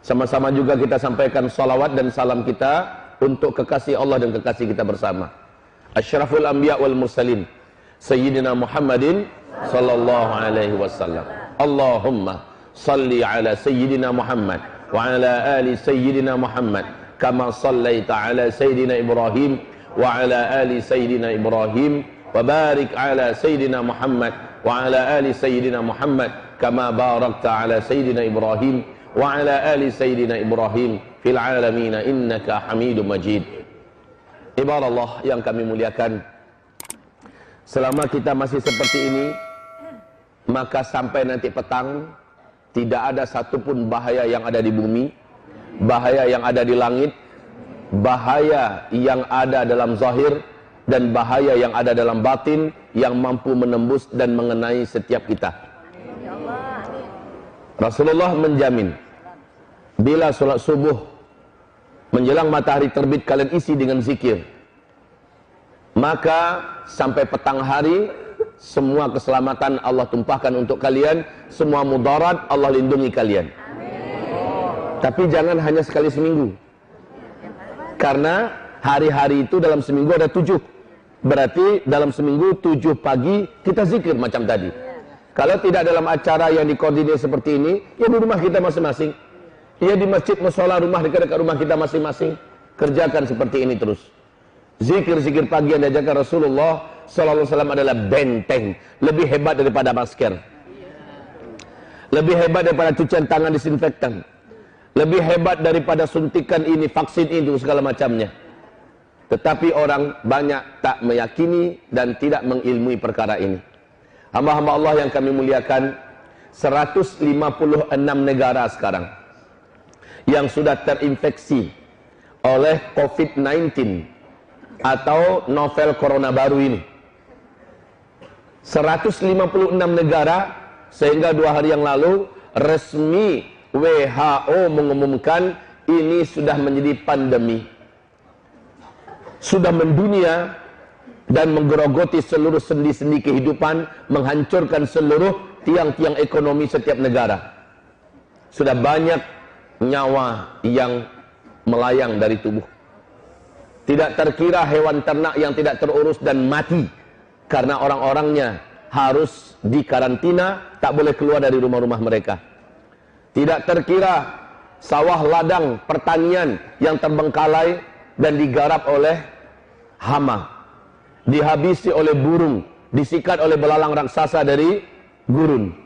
Sama-sama juga kita sampaikan salawat dan salam kita untuk kekasih Allah dan kekasih kita bersama. Asyraful anbiya wal mursalin Sayyidina Muhammadin sallallahu alaihi wasallam. Allahumma salli ala Sayyidina Muhammad wa ala ali Sayyidina Muhammad kama sallaita ala Sayyidina Ibrahim wa ala ali Sayyidina Ibrahim wa barik ala Sayyidina Muhammad wa ala ali Sayyidina Muhammad kama barakta ala Sayyidina Ibrahim wa ala ali Sayyidina Ibrahim fil alamin innaka Hamidum Majid. Ibarat yang kami muliakan, selama kita masih seperti ini, maka sampai nanti petang tidak ada satupun bahaya yang ada di bumi, bahaya yang ada di langit, bahaya yang ada dalam zahir, dan bahaya yang ada dalam batin yang mampu menembus dan mengenai setiap kita. Rasulullah menjamin, bila sholat subuh menjelang matahari terbit kalian isi dengan zikir, maka sampai petang hari semua keselamatan Allah tumpahkan untuk kalian, semua mudarat Allah lindungi kalian. Tapi jangan hanya sekali seminggu, karena hari-hari itu dalam seminggu ada 7. Berarti dalam seminggu 7 pagi kita zikir macam tadi. Kalau tidak dalam acara yang dikoordinir seperti ini, ya di rumah kita masing-masing, ya di masjid, mushola, rumah dekat-dekat rumah kita masing-masing, kerjakan seperti ini terus. Zikir-zikir pagi yang diajarkan Rasulullah sallallahu alaihi wasallam adalah benteng, lebih hebat daripada masker, lebih hebat daripada cucian tangan disinfektan, lebih hebat daripada suntikan ini, vaksin itu, segala macamnya. Tetapi orang banyak tak meyakini dan tidak mengilmui perkara ini. Hamba-hamba Allah yang kami muliakan, 156 negara sekarang yang sudah terinfeksi oleh COVID-19 atau novel corona baru ini. 156 negara, sehingga 2 hari yang lalu resmi WHO mengumumkan ini sudah menjadi pandemi, sudah mendunia dan menggerogoti seluruh sendi-sendi kehidupan, menghancurkan seluruh tiang-tiang ekonomi setiap negara. Sudah banyak nyawa yang melayang dari tubuh. Tidak terkira hewan ternak yang tidak terurus dan mati karena orang-orangnya harus dikarantina, tak boleh keluar dari rumah-rumah mereka. Tidak terkira sawah ladang pertanian yang terbengkalai dan digarap oleh hama, dihabisi oleh burung, disikat oleh belalang raksasa dari gurun.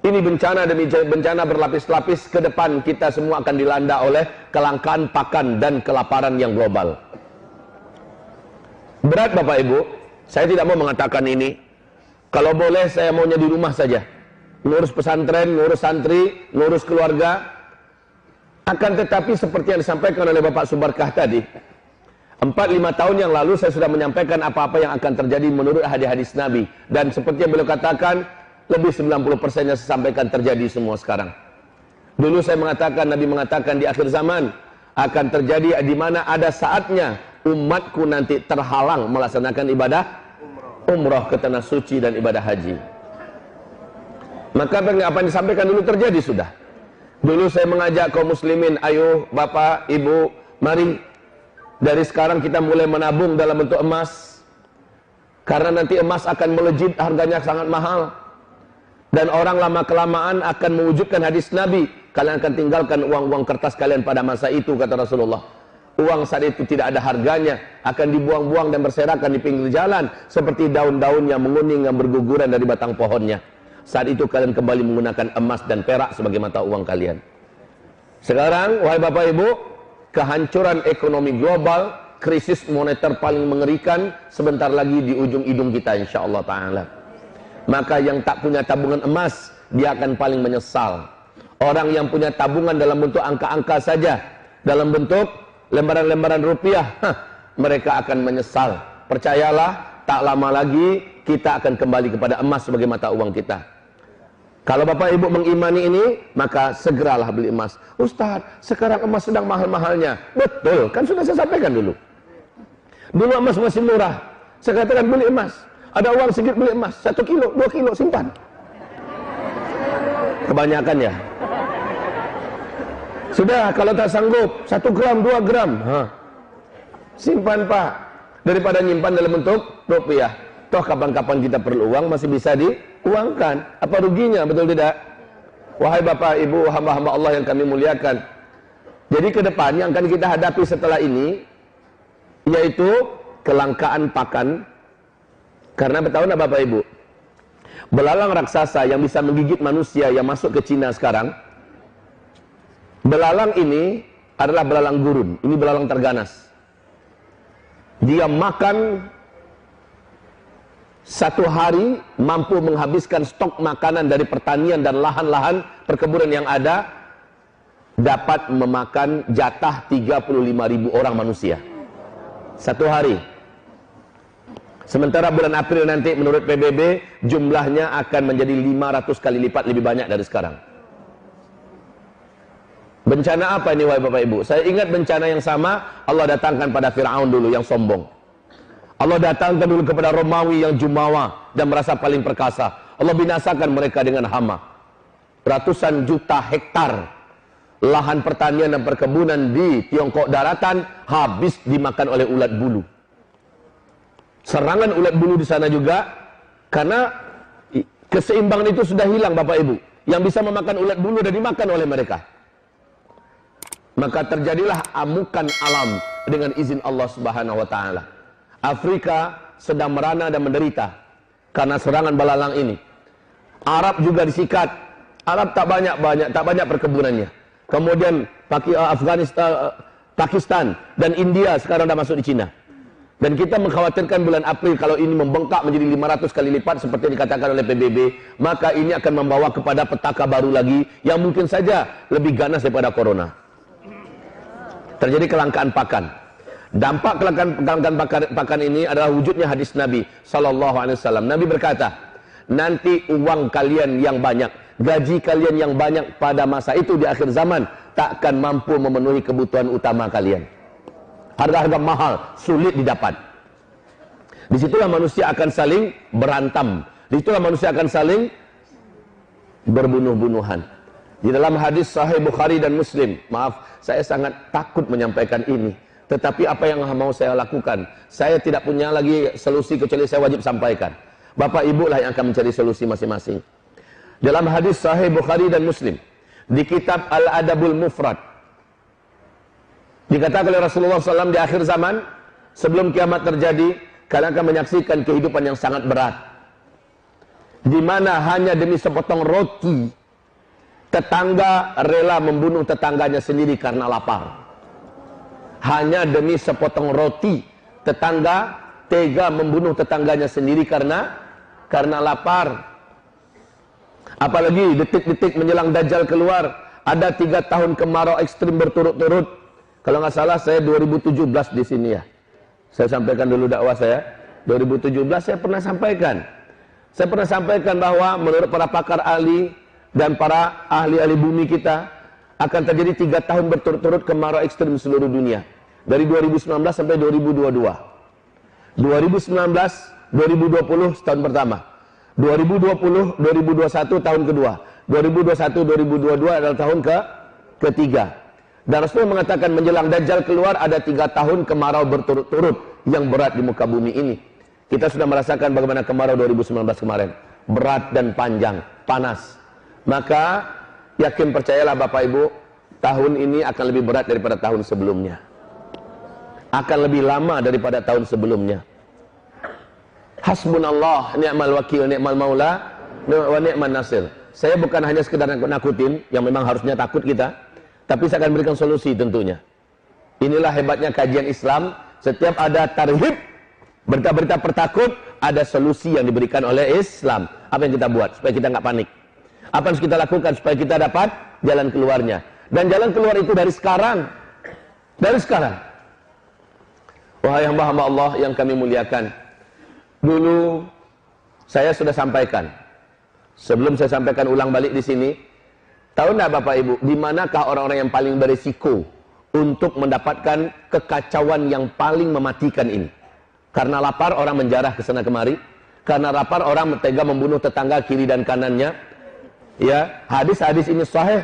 Ini bencana demi bencana berlapis-lapis. Ke depan kita semua akan dilanda oleh kelangkaan pakan dan kelaparan yang global. Berat Bapak Ibu, saya tidak mau mengatakan ini. Kalau boleh saya maunya di rumah saja, ngurus pesantren, ngurus santri, ngurus keluarga. Akan tetapi seperti yang disampaikan oleh Bapak Subarkah tadi, 4-5 tahun yang lalu saya sudah menyampaikan apa-apa yang akan terjadi menurut hadis-hadis Nabi. Dan seperti yang beliau katakan, lebih 90% yang saya sampaikan terjadi semua sekarang. Dulu saya mengatakan, Nabi mengatakan di akhir zaman akan terjadi di mana ada saatnya umatku nanti terhalang melaksanakan ibadah umrah ke tanah suci dan ibadah haji. Maka apa yang disampaikan dulu terjadi sudah. Dulu saya mengajak kaum muslimin, ayo Bapak, Ibu, mari dari sekarang kita mulai menabung dalam bentuk emas, karena nanti emas akan melejit, harganya sangat mahal. Dan orang lama-kelamaan akan mewujudkan hadis Nabi, kalian akan tinggalkan uang-uang kertas kalian pada masa itu, kata Rasulullah. Uang saat itu tidak ada harganya, akan dibuang-buang dan berserakan di pinggir jalan, seperti daun-daun yang menguning yang berguguran dari batang pohonnya. Saat itu kalian kembali menggunakan emas dan perak sebagai mata uang kalian. Sekarang, wahai Bapak Ibu, kehancuran ekonomi global, krisis moneter paling mengerikan, sebentar lagi di ujung hidung kita insyaAllah ta'ala. Maka yang tak punya tabungan emas, dia akan paling menyesal. Orang yang punya tabungan dalam bentuk angka-angka saja, dalam bentuk lembaran-lembaran rupiah, mereka akan menyesal. Percayalah, tak lama lagi kita akan kembali kepada emas sebagai mata uang kita. Kalau Bapak Ibu mengimani ini, maka segeralah beli emas. Ustaz, sekarang emas sedang mahal-mahalnya. Betul, kan sudah saya sampaikan dulu. Dulu emas masih murah. Saya katakan beli emas. Ada uang sedikit beli emas, 1 kilo, 2 kilo, simpan. Kebanyakan ya. Sudah, kalau tak sanggup 1 gram, 2 gram, simpan Pak, daripada nyimpan dalam bentuk rupiah. Toh kapan-kapan kita perlu uang masih bisa diuangkan. Apa ruginya, betul tidak? Wahai Bapak Ibu hamba-hamba Allah yang kami muliakan, jadi ke depan yang akan kita hadapi setelah ini yaitu kelangkaan pakan. Karena tahu enggak Bapak Ibu, belalang raksasa yang bisa menggigit manusia yang masuk ke Cina sekarang, belalang ini adalah belalang gurun. Ini belalang terganas. Dia makan satu hari mampu menghabiskan stok makanan dari pertanian dan lahan-lahan perkebunan yang ada, dapat memakan jatah 35.000 orang manusia satu hari. Sementara bulan April nanti menurut PBB jumlahnya akan menjadi 500 kali lipat lebih banyak dari sekarang. Bencana apa ini wahai Bapak Ibu? Saya ingat bencana yang sama Allah datangkan pada Fir'aun dulu yang sombong. Allah datangkan dulu kepada Romawi yang jumawa dan merasa paling perkasa. Allah binasakan mereka dengan hama. Ratusan juta hektar lahan pertanian dan perkebunan di Tiongkok daratan habis dimakan oleh ulat bulu. Serangan ulat bulu di sana juga, karena keseimbangan itu sudah hilang Bapak Ibu. Yang bisa memakan ulat bulu dan dimakan oleh mereka. Maka terjadilah amukan alam dengan izin Allah Subhanahu wa taala. Afrika sedang merana dan menderita karena serangan belalang ini. Arab juga disikat. Arab tak banyak perkebunannya. Kemudian Pakistan dan India sekarang dah masuk di Cina. Dan kita mengkhawatirkan bulan April kalau ini membengkak menjadi 500 kali lipat seperti dikatakan oleh PBB, maka ini akan membawa kepada petaka baru lagi yang mungkin saja lebih ganas daripada corona. Terjadi kelangkaan pakan. Dampak kelangkaan pakan ini adalah wujudnya hadis Nabi sallallahu alaihi wasallam. Nabi berkata, nanti uang kalian yang banyak, gaji kalian yang banyak pada masa itu di akhir zaman takkan mampu memenuhi kebutuhan utama kalian. Harga-harga mahal sulit didapat. Disitulah manusia akan saling berantam. Disitulah manusia akan saling berbunuh-bunuhan. Di dalam hadis Sahih Bukhari dan Muslim, maaf, saya sangat takut menyampaikan ini. Tetapi apa yang mau saya lakukan? Saya tidak punya lagi solusi kecuali saya wajib sampaikan. Bapak Ibu lah yang akan mencari solusi masing-masing. Dalam hadis Sahih Bukhari dan Muslim, di kitab Al-Adabul Mufrad, dikatakan oleh Rasulullah SAW di akhir zaman, sebelum kiamat terjadi, kalian akan menyaksikan kehidupan yang sangat berat. Di mana hanya demi sepotong roti, tetangga rela membunuh tetangganya sendiri karena lapar. Hanya demi sepotong roti, tetangga tega membunuh tetangganya sendiri karena lapar. Apalagi detik-detik menjelang Dajjal keluar, ada 3 tahun kemarau ekstrim berturut-turut. Kalau nggak salah saya 2017 di sini ya. Saya sampaikan dulu dakwah saya. 2017 saya pernah sampaikan. Saya pernah sampaikan bahwa menurut para pakar ahli dan para ahli-ahli bumi kita akan terjadi 3 tahun berturut-turut kemarau ekstrim seluruh dunia. Dari 2019 sampai 2022. 2019, 2020 tahun pertama. 2020, 2021 tahun kedua. 2021, 2022 adalah tahun ketiga. Dan Rasulullah mengatakan menjelang Dajjal keluar ada 3 tahun kemarau berturut-turut yang berat di muka bumi ini. Kita sudah merasakan bagaimana kemarau 2019 kemarin. Berat dan panjang, panas. Maka yakin percayalah Bapak Ibu, tahun ini akan lebih berat daripada tahun sebelumnya. Akan lebih lama daripada tahun sebelumnya. Hasbunallah, ni'mal wakil, ni'mal maula, wa ni'man nasir. Saya bukan hanya sekedar nakutin, yang memang harusnya takut kita, tapi saya akan berikan solusi tentunya. Inilah hebatnya kajian Islam. Setiap ada tarhib, berita-berita pertakut, ada solusi yang diberikan oleh Islam. Apa yang kita buat supaya kita nggak panik? Apa yang harus kita lakukan supaya kita dapat jalan keluarnya? Dan jalan keluar itu dari sekarang. Dari sekarang. Wahai hamba-hamba Allah yang kami muliakan. Dulu saya sudah sampaikan. Sebelum saya sampaikan ulang balik di sini, tahu enggak Bapak Ibu, di manakah orang-orang yang paling berisiko untuk mendapatkan kekacauan yang paling mematikan ini? Karena lapar orang menjarah ke sana kemari, karena lapar orang tega membunuh tetangga kiri dan kanannya. Ya, hadis-hadis ini sahih.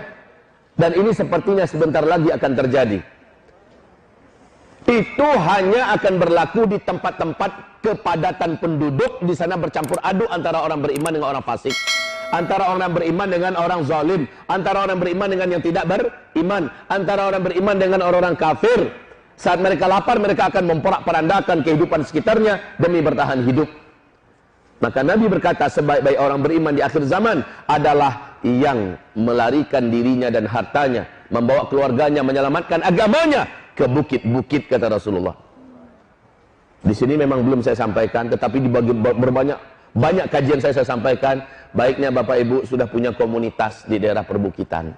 Dan ini sepertinya sebentar lagi akan terjadi. Itu hanya akan berlaku di tempat-tempat kepadatan penduduk. Di sana bercampur aduk antara orang beriman dengan orang fasik, antara orang beriman dengan orang zalim, antara orang beriman dengan yang tidak beriman, antara orang beriman dengan orang-orang kafir. Saat mereka lapar, mereka akan memporak-porandakan kehidupan sekitarnya demi bertahan hidup. Maka Nabi berkata, sebaik-baik orang beriman di akhir zaman adalah yang melarikan dirinya dan hartanya, membawa keluarganya, menyelamatkan agamanya ke bukit-bukit, kata Rasulullah. Di sini memang belum saya sampaikan, tetapi di banyak kajian saya sampaikan, baiknya Bapak Ibu sudah punya komunitas di daerah perbukitan.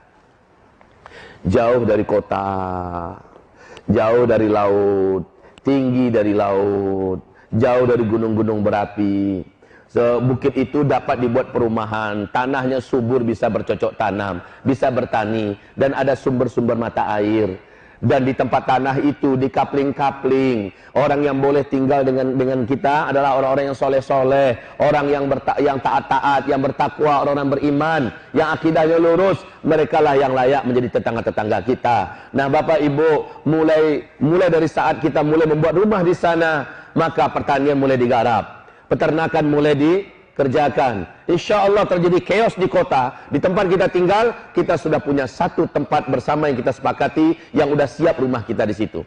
Jauh dari kota, jauh dari laut, tinggi dari laut, jauh dari gunung-gunung berapi. Bukit itu dapat dibuat perumahan, tanahnya subur, bisa bercocok tanam, bisa bertani, dan ada sumber-sumber mata air. Dan di tempat tanah itu, di kapling-kapling, orang yang boleh tinggal dengan kita adalah orang-orang yang soleh-soleh, orang yang taat-taat, yang bertakwa, orang-orang beriman, yang akidahnya lurus. Mereka lah yang layak menjadi tetangga-tetangga kita. Nah Bapak Ibu, mulai dari saat kita mulai membuat rumah di sana, maka pertanian mulai digarap, peternakan mulai dikerjakan. Insya Allah terjadi chaos di kota. Di tempat kita tinggal, kita sudah punya satu tempat bersama yang kita sepakati, yang udah siap rumah kita di situ.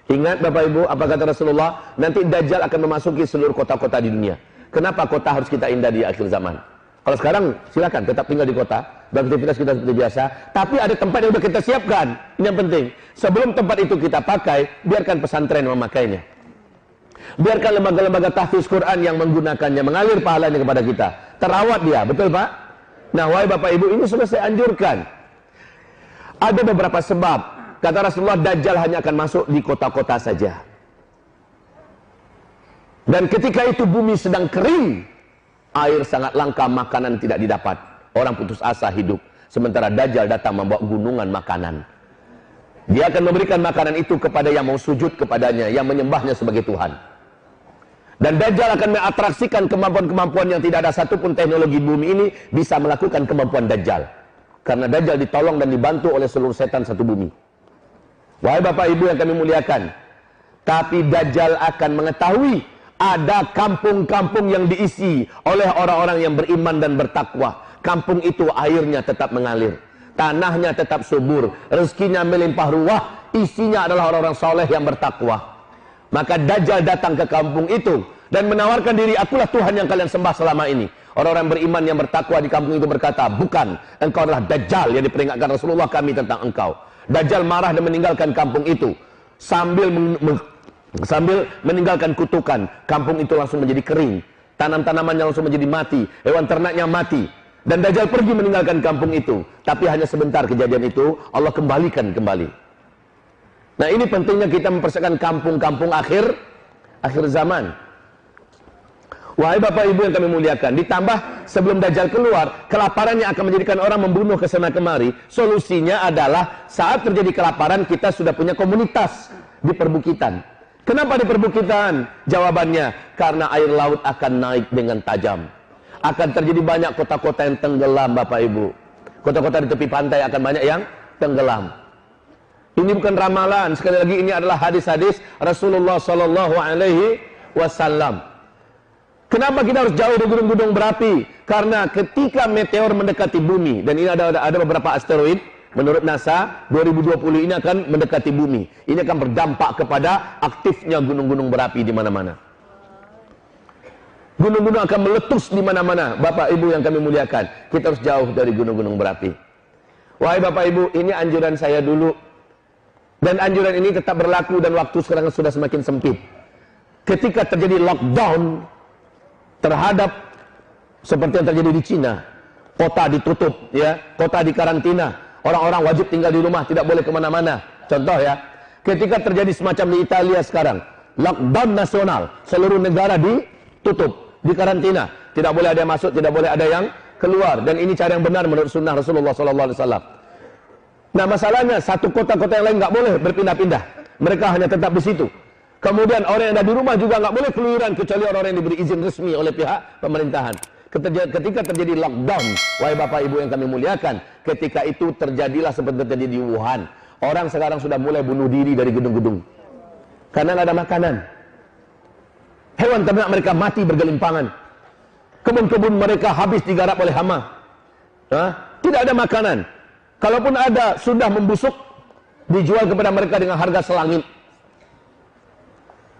Ingat Bapak Ibu, apa kata Rasulullah? Nanti Dajjal akan memasuki seluruh kota-kota di dunia. Kenapa kota harus kita indah di akhir zaman? Kalau sekarang silakan tetap tinggal di kota, beraktivitas kita seperti biasa, tapi ada tempat yang udah kita siapkan. Ini yang penting. Sebelum tempat itu kita pakai, biarkan pesantren memakainya. Biarkan lembaga-lembaga tahfiz Quran yang menggunakannya, mengalir pahalanya kepada kita. Terawat dia, betul Pak? Nah, wahai Bapak Ibu, ini sudah saya anjurkan. Ada beberapa sebab. Kata Rasulullah, Dajjal hanya akan masuk di kota-kota saja. Dan ketika itu bumi sedang kering, air sangat langka, makanan tidak didapat. Orang putus asa hidup. Sementara Dajjal datang membawa gunungan makanan. Dia akan memberikan makanan itu kepada yang mau sujud kepadanya, yang menyembahnya sebagai Tuhan. Dan Dajjal akan mengatraksikan kemampuan-kemampuan yang tidak ada satupun teknologi bumi ini bisa melakukan kemampuan Dajjal. Karena Dajjal ditolong dan dibantu oleh seluruh setan satu bumi. Wahai Bapak Ibu yang kami muliakan, tapi Dajjal akan mengetahui ada kampung-kampung yang diisi oleh orang-orang yang beriman dan bertakwa. Kampung itu airnya tetap mengalir, tanahnya tetap subur, rezekinya melimpah ruah, isinya adalah orang-orang soleh yang bertakwa. Maka Dajjal datang ke kampung itu dan menawarkan diri, akulah Tuhan yang kalian sembah selama ini. Orang-orang beriman yang bertakwa di kampung itu berkata, bukan, engkau adalah Dajjal yang diperingatkan Rasulullah kami tentang engkau. Dajjal marah dan meninggalkan kampung itu. Sambil meninggalkan kutukan, kampung itu langsung menjadi kering. Tanam-tanamannya langsung menjadi mati, hewan ternaknya mati. Dan Dajjal pergi meninggalkan kampung itu. Tapi hanya sebentar kejadian itu, Allah kembalikan kembali. Nah ini pentingnya kita mempersiapkan kampung-kampung akhir zaman. Wahai Bapak Ibu yang kami muliakan, ditambah sebelum Dajjal keluar, kelaparan yang akan menjadikan orang membunuh ke sana kemari. Solusinya adalah saat terjadi kelaparan, kita sudah punya komunitas di perbukitan. Kenapa di perbukitan? Jawabannya, karena air laut akan naik dengan tajam. Akan terjadi banyak kota-kota yang tenggelam Bapak Ibu. Kota-kota di tepi pantai akan banyak yang tenggelam. Ini bukan ramalan, sekali lagi ini adalah hadis-hadis Rasulullah Sallallahu Alaihi Wasallam. Kenapa kita harus jauh dari gunung-gunung berapi? Karena ketika meteor mendekati bumi, dan ini ada beberapa asteroid, menurut NASA 2020 ini akan mendekati bumi. Ini akan berdampak kepada aktifnya gunung-gunung berapi di mana-mana. Gunung-gunung akan meletus di mana-mana. Bapak Ibu yang kami muliakan, kita harus jauh dari gunung-gunung berapi. Wahai Bapak Ibu, ini anjuran saya dulu. Dan anjuran ini tetap berlaku dan waktu sekarang sudah semakin sempit. Ketika terjadi lockdown terhadap seperti yang terjadi di Cina, kota ditutup, ya, kota dikarantina, orang-orang wajib tinggal di rumah, tidak boleh kemana-mana. Contoh ya, ketika terjadi semacam di Italia sekarang, lockdown nasional, seluruh negara ditutup, dikarantina, tidak boleh ada yang masuk, tidak boleh ada yang keluar. Dan ini cara yang benar menurut sunnah Rasulullah SAW. Nah masalahnya satu kota-kota yang lain nggak boleh berpindah-pindah, mereka hanya tetap di situ. Kemudian orang yang ada di rumah juga nggak boleh keluyuran kecuali orang-orang yang diberi izin resmi oleh pihak pemerintahan. Ketika terjadi lockdown, wahai Bapak Ibu yang kami muliakan, ketika itu terjadilah seperti terjadi di Wuhan. Orang sekarang sudah mulai bunuh diri dari gedung-gedung karena nggak ada makanan. Hewan ternak mereka mati bergelimpangan. Kebun-kebun mereka habis digarap oleh hama. Tidak ada makanan. Kalaupun ada, sudah membusuk, dijual kepada mereka dengan harga selangit.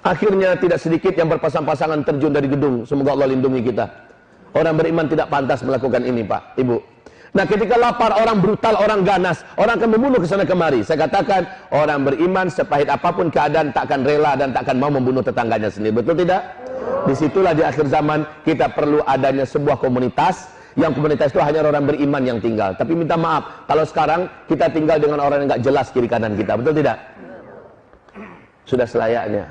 Akhirnya tidak sedikit yang berpasang-pasangan terjun dari gedung. Semoga Allah lindungi kita. Orang beriman tidak pantas melakukan ini, Pak, Ibu. Nah, ketika lapar, orang brutal, orang ganas, orang akan membunuh ke sana kemari. Saya katakan, orang beriman sepahit apapun keadaan takkan rela dan takkan mau membunuh tetangganya sendiri. Betul tidak? Disitulah di akhir zaman kita perlu adanya sebuah komunitas. Yang komunitas itu hanya orang beriman yang tinggal. Tapi minta maaf, kalau sekarang kita tinggal dengan orang yang nggak jelas kiri kanan kita. Betul tidak? Sudah selayaknya.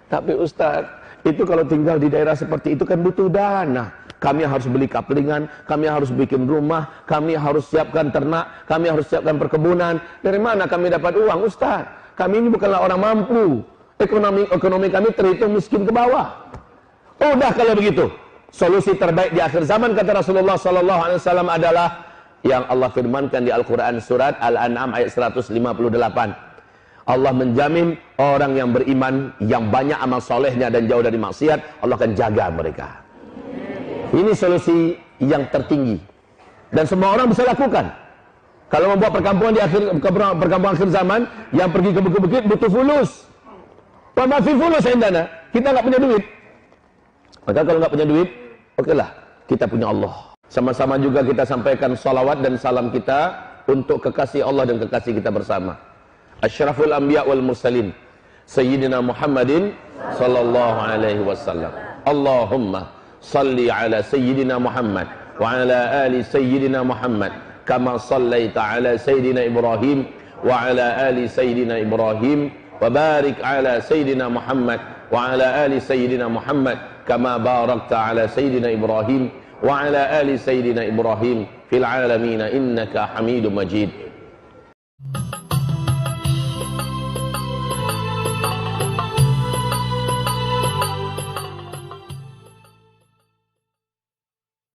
Tapi Ustaz, itu kalau tinggal di daerah seperti itu kan butuh dana. Kami harus beli kaplingan, kami harus bikin rumah, kami harus siapkan ternak, kami harus siapkan perkebunan. Dari mana kami dapat uang, Ustaz? Kami ini bukanlah orang mampu. Ekonomi kami terhitung miskin ke bawah. Udah kalau begitu, solusi terbaik di akhir zaman kata Rasulullah SAW adalah yang Allah firmankan di Al-Quran surat Al-An'am ayat 158. Allah menjamin orang yang beriman, yang banyak amal solehnya dan jauh dari maksiat, Allah akan jaga mereka. Ini solusi yang tertinggi dan semua orang bisa lakukan. Kalau membuat perkampungan di perkampungan akhir zaman, yang pergi ke bukit-bukit butuh fulus. Wa ma fi fulus indana. Kita nggak punya duit. Maka kalau nggak punya duit, okelah, kita punya Allah. Sama-sama juga kita sampaikan salawat dan salam kita untuk kekasih Allah dan kekasih kita bersama. Asyraful anbiya wal mursalin, Sayyidina Muhammadin sallallahu alaihi wasallam. Allahumma salli ala Sayyidina Muhammad wa ala ali Sayyidina Muhammad kama sallaita ala Sayyidina Ibrahim wa ala ali Sayyidina Ibrahim wa barik ala Sayyidina Muhammad wa ala ali Sayyidina Muhammad kama barakta ala Sayyidina Ibrahim wa ala ali Sayyidina Ibrahim fil alamin innaka Hamidum Majid.